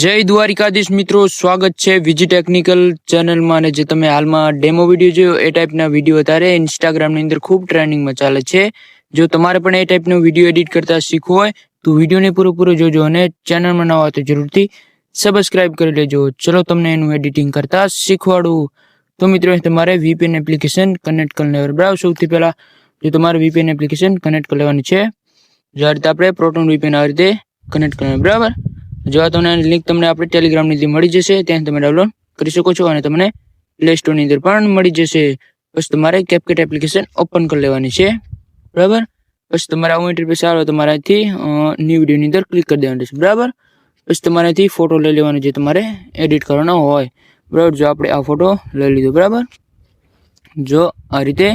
જય દ્વારિકાધીશ મિત્રો, સ્વાગત છે વિજી ટેકનિકલ ચેનલમાં. અને જે તમે હાલમાં ડેમો વિડીયો જોયો એ ટાઈપના વિડીયો અત્યારે ઇન્સ્ટાગ્રામની અંદર ખૂબ ટ્રેન્ડિંગમાં ચાલે છે. જો તમારે પણ એ ટાઈપનો વિડીયો એડિટ કરતા શીખવું હોય તો વિડીયોને પૂરો જોજો અને ચેનલમાં નવા હોય તો જરૂરથી સબસ્ક્રાઇબ કરી લેજો. ચલો તમને એનું એડિટિંગ કરતા શીખવાડું. તો મિત્રો તમારે VPN એપ્લિકેશન કનેક્ટ કરી લેવાની. બરાબર, સૌથી પહેલા જો તમારે VPN એપ્લિકેશન કનેક્ટ કરી લેવાની છે. જો આ રીતે આપણે પ્રોટોન VPN આ રીતે કનેક્ટ કરવાનું. બરાબર, જો આ તમને લિંક તમને આપણે ટેલિગ્રામની અંદર મળી જશે, ત્યાં તમે ડાઉનલોડ કરી શકો છો અને તમને પ્લે સ્ટોરની અંદર પણ મળી જશે. પછી તમારે કેપકટ એપ્લિકેશન ઓપન કરી લેવાની છે. બરાબર, પછી તમારે આવું ઇન્ટરફેસ આવે તમારે અહીંથી ન્યૂ વિડીયોની અંદર ક્લિક કરી દેવાનું છે. બરાબર, પછી તમારે અહીંથી ફોટો લઈ લેવાનો જે તમારે એડિટ કરવાનો હોય. બરાબર, જો આપણે આ ફોટો લઈ લીધો. બરાબર, જો આ રીતે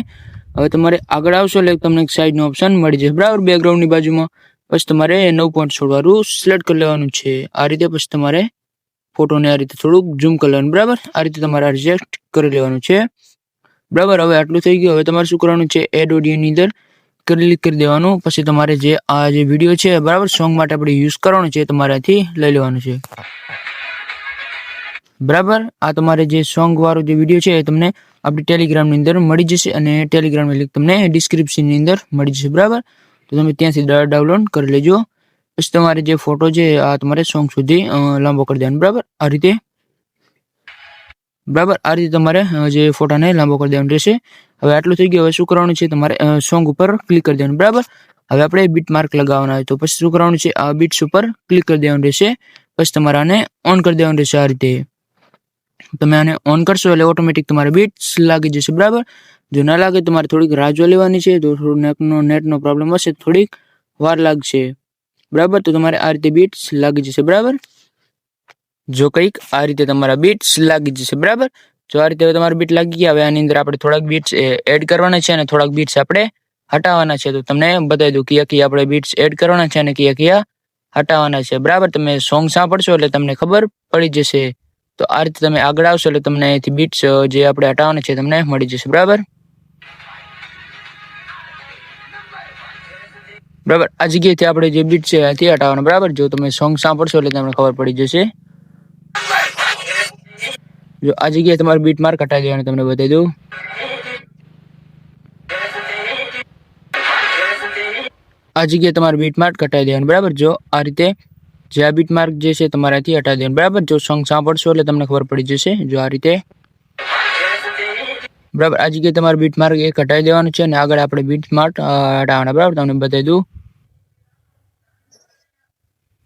હવે તમારે આગળ આવશો એટલે તમને એક સાઈડનું ઓપ્શન મળી જશે. બરાબર, બેકગ્રાઉન્ડની બાજુમાં પછી તમારે 9.16 વાળું સિલેક્ટ કરી લેવાનું છે. આ રીતે પછી તમારે ફોટોને આ રીતે થોડુંક ઝૂમ કરી લેવાનું. બરાબર, આ રીતે તમારે રિજેક્ટ કરી લેવાનું છે. બરાબર, હવે આટલું થઈ ગયું. હવે તમારે શું કરવાનું છે, એડ ઓડિયોની અંદર ક્લિક કરી દેવાનું. પછી તમારે જે આ જે વિડીયો છે, બરાબર, સોંગ માટે આપણે યુઝ કરવાનો છે, તમારે અહીંથી લઈ લેવાનું છે. બરાબર, આ તમારે જે સોંગ વાળો જે વિડીયો છે એ તમને આપણી ટેલિગ્રામની અંદર મળી જશે અને ટેલિગ્રામની લિંક તમને ડિસ્ક્રિપ્શનની અંદર મળી જશે. બરાબર, તો તમે ત્યાંથી ડાઉનલોડ કરી લેજો. પછી તમારે જે ફોટો છે આ તમારે સોંગ સુધી લાંબો કરી દેવાનો. બરાબર, આ રીતે. બરાબર, આ રીતે તમારે જે ફોટાને લાંબો કરી દેવાનો રહેશે. હવે આટલું થઈ ગયું. હવે શું કરવાનું છે, તમારે સોંગ ઉપર ક્લિક કરી દેવાનું. બરાબર, હવે આપણે બીટ માર્ક લગાવવાના હોય તો પછી શું કરવાનું છે, આ બીટ્સ ઉપર ક્લિક કરી દેવાનું રહેશે. પછી તમારે આને ઓન કરી દેવાનું રહેશે. આ રીતે તમે આને ઓન કરશો એટલે ઓટોમેટિક તમારે બીટ્સ લાગી જશે. બરાબર, જો ના લાગે તમારે થોડીક રાહ જોઈ લેવાની છે. તો થોડું નેટનો પ્રોબ્લેમ હશે, થોડીક વાર લાગશે. બરાબર, તો તમારે આ રીતે બીટ્સ લાગી જશે. બરાબર, જો કંઈક આ રીતે તમારા બીટ્સ લાગી જશે. બરાબર, જો આ રીતે તમારા બીટ લાગી ગયા. હવે આની અંદર આપણે થોડાક બીટ્સ એડ કરવાના છે અને થોડાક બીટ્સ આપણે હટાવવાના છે. તો તમને બતાવી દઉં કયા આપણે બીટ્સ એડ કરવાના છે અને કયા હટાવવાના છે. બરાબર, તમે સોંગ સાંભળશો એટલે તમને ખબર પડી જશે. તો આ રીતે તમે આગળ આવશો એટલે તમને અહીંથી બીટ્સ જે આપણે હટાવવાના છે તમને મળી જશે. બરાબર, બરાબર, આ જગ્યાએથી આપણે જે બીટ છે ત્યાંથી હટાવવાનું. બરાબર, જો તમે સોંગ સાંભળશો એટલે તમને ખબર પડી જશે. જો આ જગ્યાએ તમારે બીટ માર્ક હટાવી દેવાનું, તમને બતાવી દઉં. આ જગ્યાએ તમારે બીટ માર્ક હટાવી દેવાનું. બરાબર, જો આ રીતે જે આ બીટ માર્ક જે છે તમારાથી હટાવી દેવાનું. બરાબર, જો સોંગ સાંભળશો એટલે તમને ખબર પડી જશે. જો આ રીતે. બરાબર, આ જગ્યાએ તમારે બીટ માર્ક એક હટાવી દેવાનું છે અને આગળ આપણે બીટ માર્ક હટાવવાના. બરાબર, તમને બતાવી દઉં.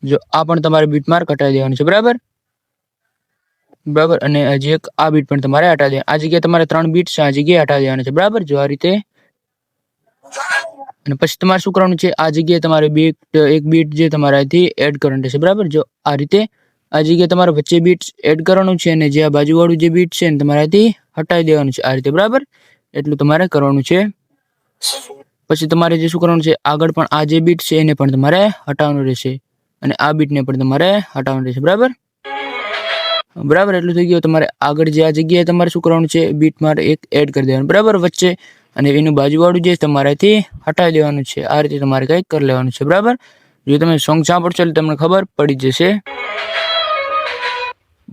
જો આ પણ તમારે બીટ માર્ક હટાવી દેવાનું છે. બરાબર, બરાબર, અને હજી એક આ બીટ પણ તમારે હટાવી દેવાની. આ જગ્યાએ તમારે 3 બીટ છે, આ જગ્યાએ હટાવી દેવાની છે. બરાબર, જો આ રીતે. અને પછી તમારે શું કરવાનું છે, આ જગ્યાએ તમારે એક બીટ જે તમારાથી એડ કરવાનું રહેશે. બરાબર, જો આ રીતે આ જગ્યાએ તમારે વચ્ચે બીટ એડ કરવાનું છે અને જે આ બાજુવાળું જે બીટ છે ને તમારાથી હટાવી દેવાનું છે. આ રીતે. બરાબર, એટલું તમારે કરવાનું છે. પછી તમારે જે શું કરવાનું છે, આગળ પણ આ જે બીટ છે એને પણ તમારે હટાવવાનું રહેશે અને આ બીટને પણ તમારે હટાવવાનું રહેશે. બરાબર, બરાબર, એટલું થઈ ગયું. તમારે આગળ જે આ જગ્યાએ તમારે શું કરવાનું છે, બીટ મારે એક એડ કરી દેવાનું. બરાબર, વચ્ચે, અને એનું બાજુવાળું જે તમારાથી હટાવી દેવાનું છે. આ રીતે તમારે કંઈક કરી લેવાનું છે. બરાબર, જો તમે સોંગ સાંભળશો એટલે તમને ખબર પડી જશે.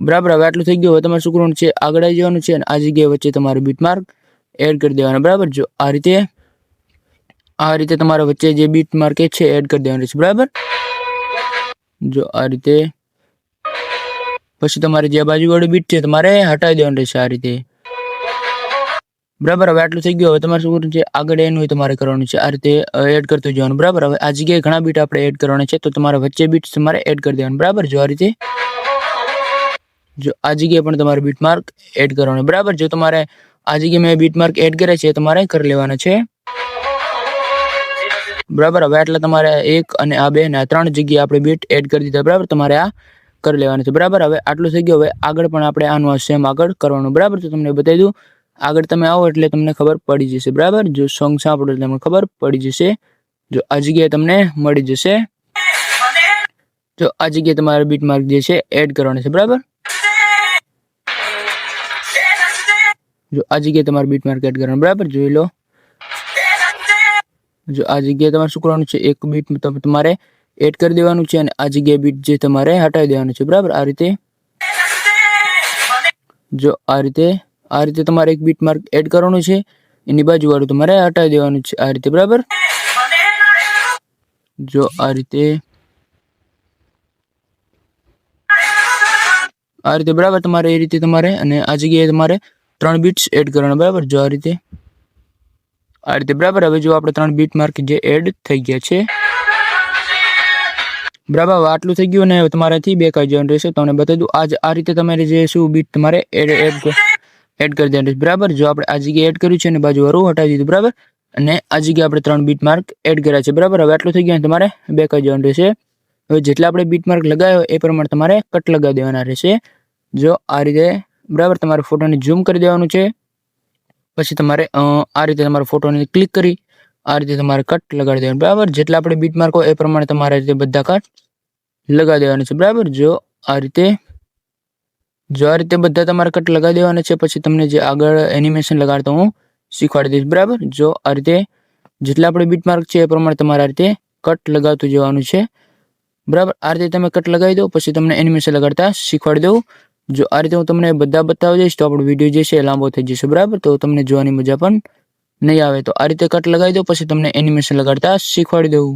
બરાબર, હવે આટલું થઈ ગયું. હવે તમારે શું કરવાનું છે, આગળ આવી જવાનું છે અને આ જગ્યાએ વચ્ચે તમારે બીટ માર્ક એડ કરી દેવાના. બરાબર, જો આ રીતે તમારે વચ્ચે જે બીટ માર્ક છે એડ કરી દેવાનું છે. બરાબર, જો આ રીતે. પછી તમારે જે બાજુવાળું બીટ છે તમારે હટાવી દેવાનું રહેશે. આ રીતે. બરાબર, હવે આટલું થઈ ગયું. હવે તમારે શું કરવાનું છે, આગળ એનું તમારે કરવાનું છે. આ રીતે એડ કરતું જવાનું. બરાબર, હવે આ જગ્યાએ ઘણા બીટ આપણે એડ કરવાના છે તો તમારે વચ્ચે બીટ તમારે એડ કરી દેવાનું. બરાબર, જો આ રીતે. જો આ જગ્યાએ પણ તમારે બીટ માર્ક એડ કરવાનું. બરાબર, જો તમારે આ જગ્યાએ મેં બીટ માર્ક એડ કર્યા છે તમારે કરી લેવાના છે. બરાબર, હવે એટલે તમારે 1 અને આ 2 અને આ 3 જગ્યાએ આપણે બીટ એડ કરી દીધા. બરાબર, તમારે આ કરી લેવાનું છે. બરાબર, હવે આટલું થઈ ગયું. હવે આગળ પણ આપણે આનું સેમ આગળ કરવાનું. બરાબર, તો તમને બતાવી દઉં. આગળ તમે આવો એટલે તમને ખબર પડી જશે, બરાબર. જો સોંગ સાંભળો એટલે તમને ખબર પડી જશે. જો આ જગ્યાએ તમને મળી જશે. જો આ જગ્યાએ તમારે બીટ માર્ક જે છે એડ કરવાની છે, બરાબર. જો આ જગ્યાએ તમારે બીટ માર્ક એડ કરવાનું, બરાબર. જોઈ લો. જો આ જગ્યાએ તમારે શું કરવાનું છે, એક બીટ તમારે એડ કરી દેવાનું છે અને આ જગ્યાએ બીટ જે તમારે હટાવી દેવાનું છે, બરાબર. આ રીતે જો આ રીતે તમારે એક બીટ માર્ક એડ કરવાનું છે, એની બાજુ વાળું તમારે હટાવી દેવાનું છે, આ રીતે, બરાબર. જો આ રીતે બરાબર. તમારે એ રીતે તમારે અને આ જગ્યાએ તમારે 3 બીટ્સ એડ કરવાના, બરાબર. જો આ રીતે બરાબર. હવે જો આપણે 3 બીટ માર્ક જે એડ થઈ ગયા છે, બરાબર. આટલું થઈ ગયું ને તમારાથી બે કાઈ જવાનું રહેશે. તમને બતાવી દઉં. આ રીતે તમારે જે શું બીટ તમારે એડ કરી દેવાનું છે, બરાબર. જો આપણે આ જગ્યાએ એડ કર્યું છે અને બાજુ વાળું હટાવી દીધું, બરાબર. અને આ જગ્યાએ આપણે 3 બીટ માર્ક એડ કર્યા છે, બરાબર. હવે આટલું થઈ ગયું તમારે બે કાઈ જવાનું રહેશે. હવે જેટલા આપણે બીટ માર્ક લગાવ્યો એ પ્રમાણે તમારે કટ લગાવી દેવાના રહેશે. જો આ રીતે, બરાબર. તમારે ફોટોને ઝૂમ કરી દેવાનું છે. પછી તમારે આ રીતે તમારા ફોટોને ક્લિક કરી આ રીતે તમારે કટ લગાડી દેવાનું, બરાબર. જેટલા આપણે બીટ માર્ક હોય એ પ્રમાણે તમારે રીતે બધા કટ લગાવી દેવાનું છે, બરાબર. જો આ રીતે બધા તમારે કટ લગાવી દેવાના છે. પછી તમને જે આગળ એનિમેશન લગાડતો હું શીખવાડી દઈશ, બરાબર. જો આ રીતે જેટલા આપણે બીટ માર્ક છે એ પ્રમાણે તમારે આ રીતે કટ લગાવતું જવાનું છે, બરાબર. આ રીતે તમે કટ લગાવી દો. પછી તમને એનિમેશન લગાડતા શીખવાડી દઉં. જો આ રીતે હું તમને બધા બતાવી દઈશ તો આપણો વિડીયો જે છે એ લાંબો થઈ જશે, બરાબર. તો તમને જોવાની મજા પણ નહીં આવે. તો આ રીતે કટ લગાવી દો. પછી તમને એનિમેશન લગાડતા શીખવાડી દઉં.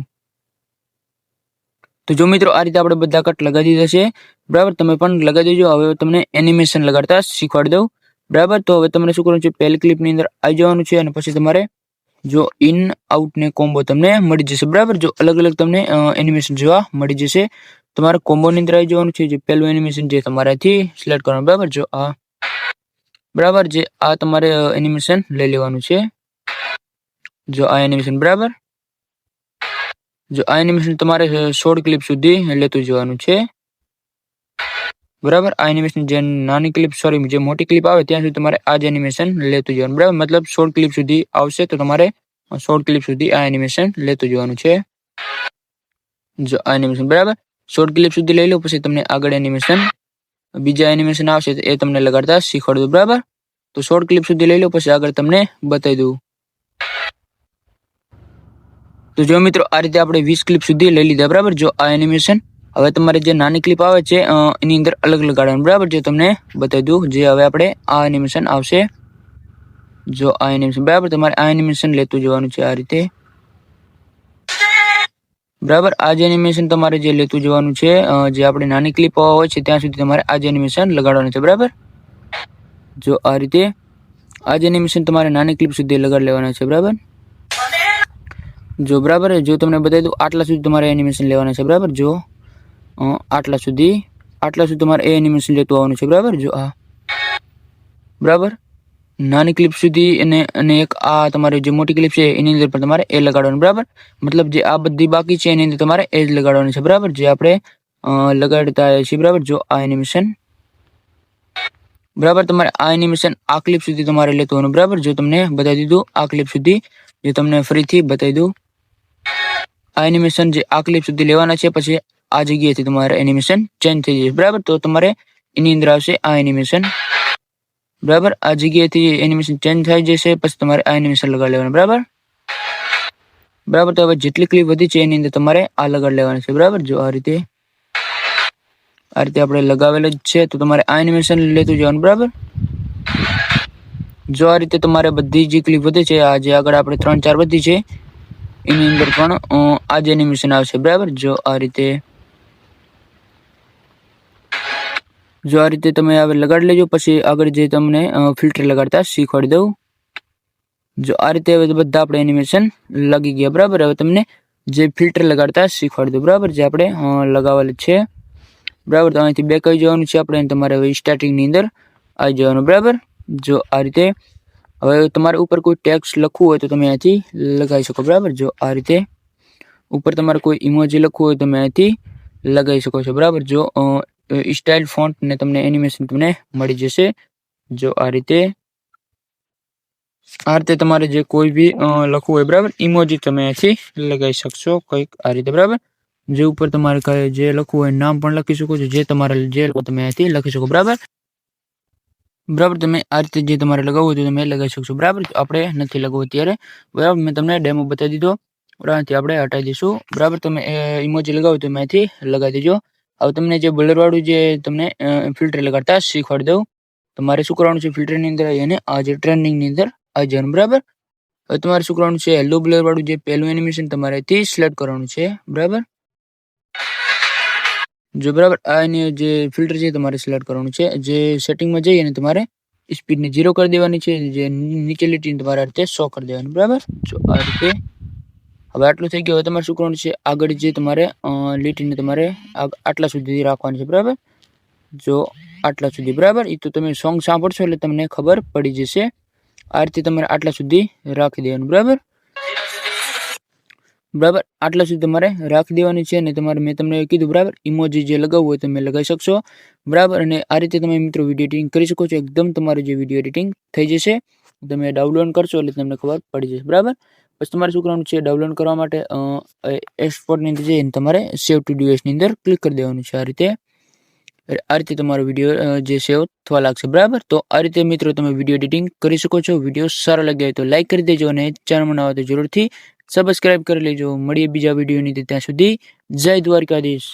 તો જો મિત્રો આ રીતે આપણે બધા કટ લગાવી દીધા છે, બરાબર. તમે પણ લગાવી દેજો. હવે તમને એનિમેશન લગાડતા શીખવાડી દઉં, બરાબર. તો હવે તમને શું કરવાનું છે, પહેલી ક્લિપની અંદર આવી જવાનું છે અને પછી તમારે જો ઇન આઉટ ને કોમ્બો તમને મળી જશે, બરાબર. જો અલગ અલગ તમને એનિમેશન જોવા મળી જશે. તમારે કોમ્બોની અંદર આવી જવાનું છે. જે પહેલું એનિમેશન જે તમારાથી સિલેક્ટ કરવાનું, બરાબર. જો આ, બરાબર. જે આ તમારે એનિમેશન લઈ લેવાનું છે. જો આ એનિમેશન, બરાબર. જો આ એનિમેશન તમારે 16 ક્લિપ સુધી લેતું જવાનું છે, બરાબર. આ એનિમેશન જે નાની ક્લિપ જે મોટી ક્લિપ આવે ત્યાં સુધી તમારે આ જ એનિમેશન લેતું જવાનું, બરાબર. મતલબ 16 ક્લિપ સુધી આવશે તો તમારે 16 ક્લિપ સુધી આ એનિમેશન લેતું જવાનું છે. જો આ એનિમેશન, બરાબર. 16 ક્લિપ સુધી લઈ લો. પછી તમને આગળ એનિમેશન બીજા એનિમેશન આવશે એ તમને લગાડતા શીખવાડી દઉં, બરાબર. તો 16 ક્લિપ સુધી લઈ લો. પછી આગળ તમને બતાવી દઉં. તો જો મિત્રો આ રીતે આપણે 20 ક્લિપ સુધી લઈ લીધા, બરાબર. જો આ એનિમેશન હવે તમારે જે નાની ક્લિપ આવે છે એની અંદર અલગ લગાડવાનું, બરાબર. જે તમને બતાવી દઉં. જે હવે આપણે આ એનિમેશન આવશે. જો આ એનિમેશન, બરાબર. તમારે આ એનિમેશન લેતું જવાનું છે આ રીતે, બરાબર. આ જ એનિમેશન તમારે જે લેતું જવાનું છે, જે આપણે નાની ક્લિપ હોય છે ત્યાં સુધી તમારે આ જ એનિમેશન લગાડવાનું છે, બરાબર. જો આ રીતે આ જ એનિમેશન તમારે નાની ક્લિપ સુધી લગાડી લેવાના છે, બરાબર. જો બરાબર. જો તમને બતાવી દઉં આટલા સુધી તમારે એનિમેશન લેવાના છે, બરાબર. જો આટલા સુધી તમારે એ એનિમેશન લેતું આવવાનું છે, બરાબર. જો આ, બરાબર. નાની ક્લિપ સુધી અને એક આ તમારે જે મોટી ક્લિપ છે એની અંદર પણ તમારે એ લગાડવાનું, બરાબર. મતલબ જે આ બધી બાકી છે એની અંદર તમારે એ જ લગાડવાનું છે, બરાબર. જે આપણે લગાડતા છીએ, બરાબર. જો આ એનિમેશન, બરાબર. તમારે આ એનિમેશન આ ક્લિપ સુધી તમારે લેતું આવવાનું, બરાબર. જો તમને બતાવી દીધું આ ક્લિપ સુધી, જે તમને ફરીથી બતાવી દઉં. આ એનિમેશન જે આ ક્લિપ સુધી લેવાના છે. પછી આ જગ્યાએથી તમારે એનિમેશન ચેન્જ થઈ જશે, બરાબર. તો તમારે એની અંદર આવશે આ એનિમેશન, બરાબર. આ જગ્યાએથી એનિમેશન ચેન્જ થઈ જશે. પછી તમારે આ એનિમેશન લગાડી લેવાનું, બરાબર. તો હવે જેટલી ક્લિપ વધી છે એની અંદર તમારે આ લગાડી લેવાની છે, બરાબર. જો આ રીતે આપણે લગાવેલું જ છે તો તમારે આ એનિમેશન લેતું જવાનું, બરાબર. જો આ રીતે તમારે બધી જે ક્લિપ વધે છે, આ જે આગળ આપણે 3-4 વધી છે એની અંદર પણ આ જ એનિમેશન આવશે, બરાબર. જો આ રીતે તમે હવે લગાડી લેજો. પછી આગળ જે તમને ફિલ્ટર લગાડતા શીખવાડી દઉં. જો આ રીતે હવે બધા આપણે એનિમેશન લાગી ગયા, બરાબર. હવે તમને જે ફિલ્ટર લગાડતા શીખવાડી દઉં, બરાબર. જે આપણે લગાવેલું છે, બરાબર. તો અહીંથી બેક આવી જવાનું છે આપણે. તમારે હવે સ્ટાર્ટિંગની અંદર આવી જવાનું, બરાબર. જો આ રીતે હવે તમારે ઉપર કોઈ ટેક્સ્ટ લખવું હોય તો તમે અહીંથી લગાવી શકો, બરાબર. જો આ રીતે ઉપર તમારે કોઈ ઇમોજી લખવું હોય તો તમે અહીંથી લગાવી શકો છો, બરાબર. જો સ્ટાઇલ ફોન્ટ ને તમને એનિમેશન તમને મળી જશે. જો આ રીતે આ રીતે તમારે જે કોઈ બી લખવું હોય બરાબર ઇમોજી તમે અહીંથી લગાવી શકશો કંઈક આ રીતે બરાબર જે ઉપર તમારે જે લખવું હોય નામ પણ લખી શકો છો જે તમારે જે તમે અહીંથી લખી શકો બરાબર તમે આ રીતે જે તમારે લગાવવું હોય તો તમે લગાવી શકશો બરાબર આપણે નથી લગાવવું અત્યારે બરાબર મેં તમને ડેમો બતાવી દીધો બરાબર આપણે હટાવી દઈશું બરાબર તમે ઇમોજી લગાવો તો અહીંથી લગાવી દેજો હવે તમને જે બ્લરવાળું જે તમને ફિલ્ટર લગાડતા શીખવાડી દઉં તમારે શું કરવાનું છે ફિલ્ટરની અંદર અને આ જે ટ્રેન્ડિંગની અંદર આવી જવાનું બરાબર હવે તમારે શું કરવાનું છે યલો બ્લર વાળું જે પહેલું એનિમેશન તમારે અહીંથી સિલેક્ટ કરવાનું છે બરાબર જો બરાબર આ એની જે ફિલ્ટર છે તમારે સિલેક્ટ કરવાનું છે જે સેટિંગમાં જઈ અને તમારે સ્પીડને 0 કરી દેવાની છે જે નીચે લીટીને તમારે આ રીતે 100 કરી દેવાની બરાબર જો આ રીતે હવે આટલું થઈ ગયું હવે તમારે શું કરવાનું છે આગળ જે તમારે લીટીને તમારે આટલા સુધી રાખવાની છે બરાબર જો આટલા સુધી બરાબર એ તો તમે સોંગ સાંભળશો એટલે તમને ખબર પડી જશે આ રીતે તમારે આટલા સુધી રાખી દેવાનું બરાબર આટલા સુધી તમારે રાખી દેવાની છે અને તમારે મેં તમને કીધું બરાબર ઇમોજી જે લગાવવું હોય તમે લગાવી શકશો બરાબર અને આ રીતે તમે મિત્રો વિડીયો એડિટિંગ કરી શકો છો એકદમ તમારું જે વિડીયો એડિટિંગ થઈ જશે તમે ડાઉનલોડ કરશો એટલે તમને ખબર પડી જશે બરાબર પછી તમારે શું કરવાનું છે ડાઉનલોડ કરવા માટે એક્સપોર્ટની અંદર જઈને તમારે સેવ ટુ ડીવાઇસની અંદર ક્લિક કરી દેવાનું છે આ રીતે તમારો વિડીયો જે સેવ થવા લાગશે બરાબર તો આ રીતે મિત્રો તમે વિડીયો એડિટિંગ કરી શકો છો વિડીયો સારો લાગ્યો હોય તો લાઈક કરી દેજો અને ચેનલમાં નવા તો જરૂરથી સબસ્ક્રાઇબ કરી લેજો મળીએ બીજા વિડીયોની ત્યાં સુધી જય દ્વારકાધીશ